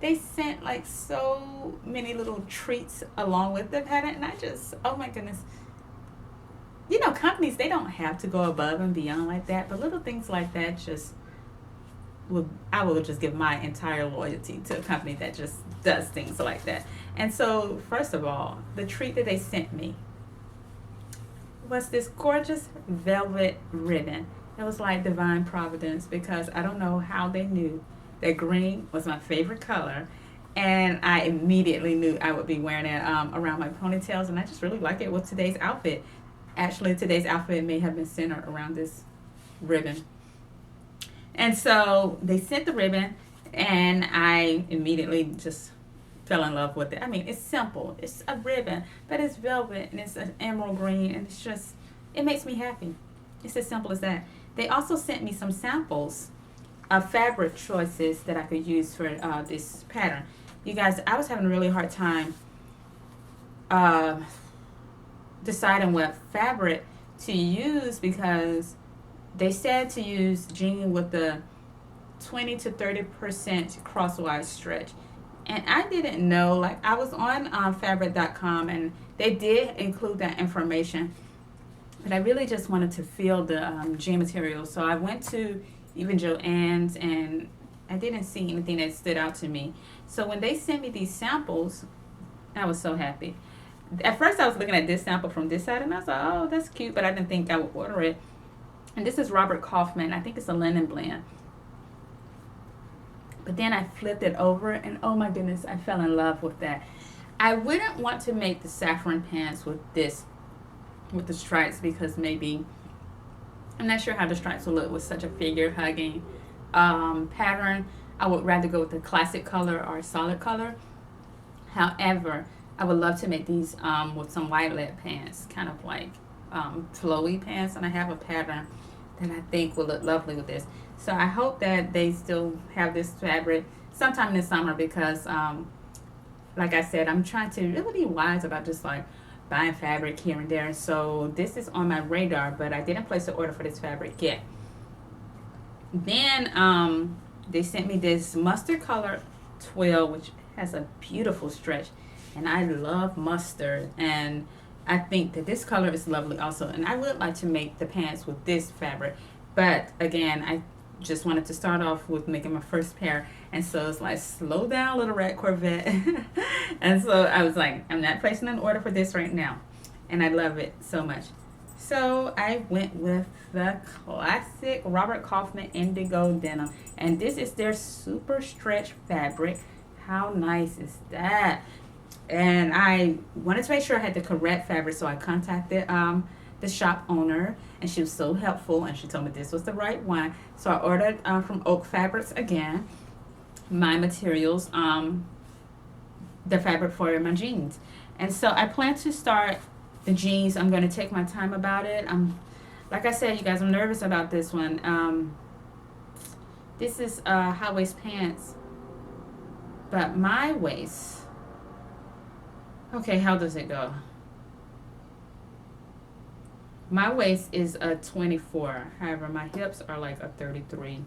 they sent like so many little treats along with the pattern, and I just, oh my goodness. You know, companies, they don't have to go above and beyond like that, but little things like that just I will just give my entire loyalty to a company that just does things like that. And so, first of all, the treat that they sent me was this gorgeous velvet ribbon. It was like divine providence, because I don't know how they knew that green was my favorite color, and I immediately knew I would be wearing it around my ponytails, and I just really like it with today's outfit. Actually, today's outfit may have been centered around this ribbon. And so they sent the ribbon, and I immediately just fell in love with it. I mean, it's simple. It's a ribbon, but it's velvet, and it's an emerald green, and it's just, it makes me happy. It's as simple as that. They also sent me some samples of fabric choices that I could use for this pattern. You guys, I was having a really hard time deciding what fabric to use, because they said to use jean with the 20 to 30% crosswise stretch. And I didn't know, like, I was on fabric.com, and they did include that information, but I really just wanted to feel the jean material. So I went to even Joann's, and I didn't see anything that stood out to me. So when they sent me these samples, I was so happy. At first I was looking at this sample from this side, and I was like, oh, that's cute, but I didn't think I would order it. And this is Robert Kaufman. I think it's a linen blend. But then I flipped it over, and oh my goodness, I fell in love with that. I wouldn't want to make the saffron pants with this, with the stripes, because maybe, I'm not sure how the stripes will look with such a figure hugging pattern. I would rather go with the classic color or solid color. However, I would love to make these with some wide-leg pants, kind of like flowy pants, and I have a pattern that I think will look lovely with this. So I hope that they still have this fabric sometime this summer, because like I said, I'm trying to really be wise about just like buying fabric here and there. So this is on my radar, but I didn't place an order for this fabric yet. Then they sent me this mustard color twill, which has a beautiful stretch, and I love mustard, and I think that this color is lovely also. And I would like to make the pants with this fabric, but again, I just wanted to start off with making my first pair, and so it's like, slow down, little red Corvette. And so I was like, I'm not placing an order for this right now, and I love it so much. So I went with the classic Robert Kaufman Indigo Denim, and this is their super stretch fabric. How nice is that? And I wanted to make sure I had the correct fabric, so I contacted the shop owner, and she was so helpful, and she told me this was the right one. So I ordered from Oak Fabrics again, my materials, the fabric for my jeans. And so I plan to start the jeans. I'm going to take my time about it. Like I said, you guys, I'm nervous about this one. This is high waist pants, but my waist, okay, how does it go? My waist is a 24. However, my hips are like a 33.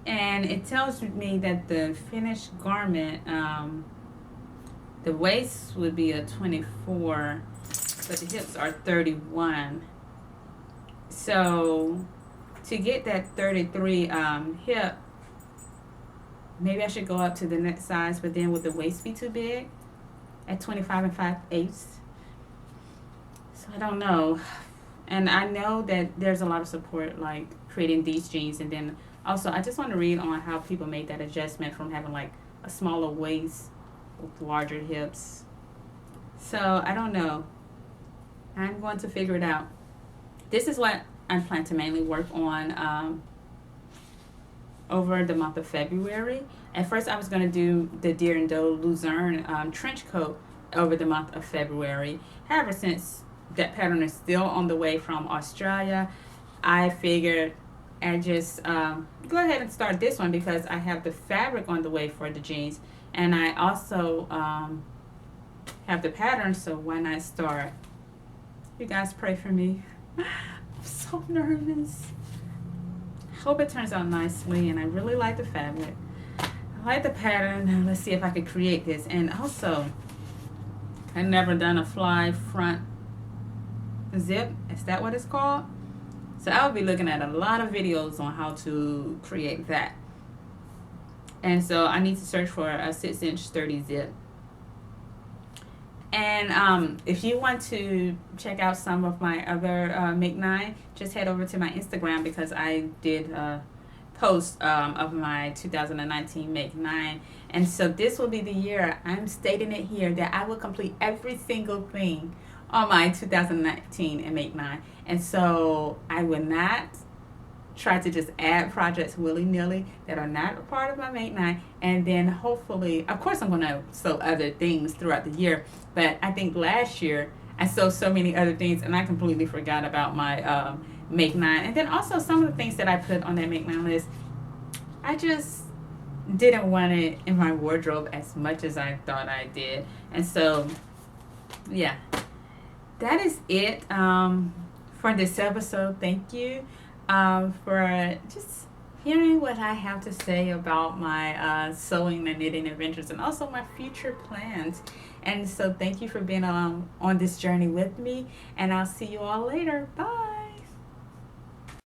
And it tells me that the finished garment, the waist would be a 24, but the hips are 31. So to get that 33 hip, maybe I should go up to the next size, but then would the waist be too big at 25 5/8? So I don't know. And I know that there's a lot of support like creating these jeans, and then also I just want to read on how people made that adjustment from having like a smaller waist with larger hips. So I don't know. I'm going to figure it out. This is what I plan to mainly work on over the month of February. At first I was going to do the Deer and Doe Luzerne trench coat over the month of February. However, since that pattern is still on the way from Australia, I figured I just go ahead and start this one because I have the fabric on the way for the jeans, and I also have the pattern, so why not start? You guys pray for me. I'm so nervous. Hope it turns out nicely, and I really like the fabric. I like the pattern. Let's see if I can create this. And also, I've never done a fly front zip. Is that what it's called? So I'll be looking at a lot of videos on how to create that. And so I need to search for a 6-inch sturdy zip. And if you want to check out some of my other Make 9, just head over to my Instagram because I did post of my 2019 Make 9. And so this will be the year, I'm stating it here, that I will complete every single thing on my 2019 and Make 9. And so I will not try to just add projects willy-nilly that are not a part of my Make 9, and then hopefully, of course I'm going to sew other things throughout the year, but I think last year I sewed so many other things and I completely forgot about my Make 9. And then also some of the things that I put on that Make 9 list, I just didn't want it in my wardrobe as much as I thought I did. And so yeah, that is it for this episode. Thank you for just hearing what I have to say about my sewing and knitting adventures and also my future plans. And so thank you for being on this journey with me, and I'll see you all later. Bye.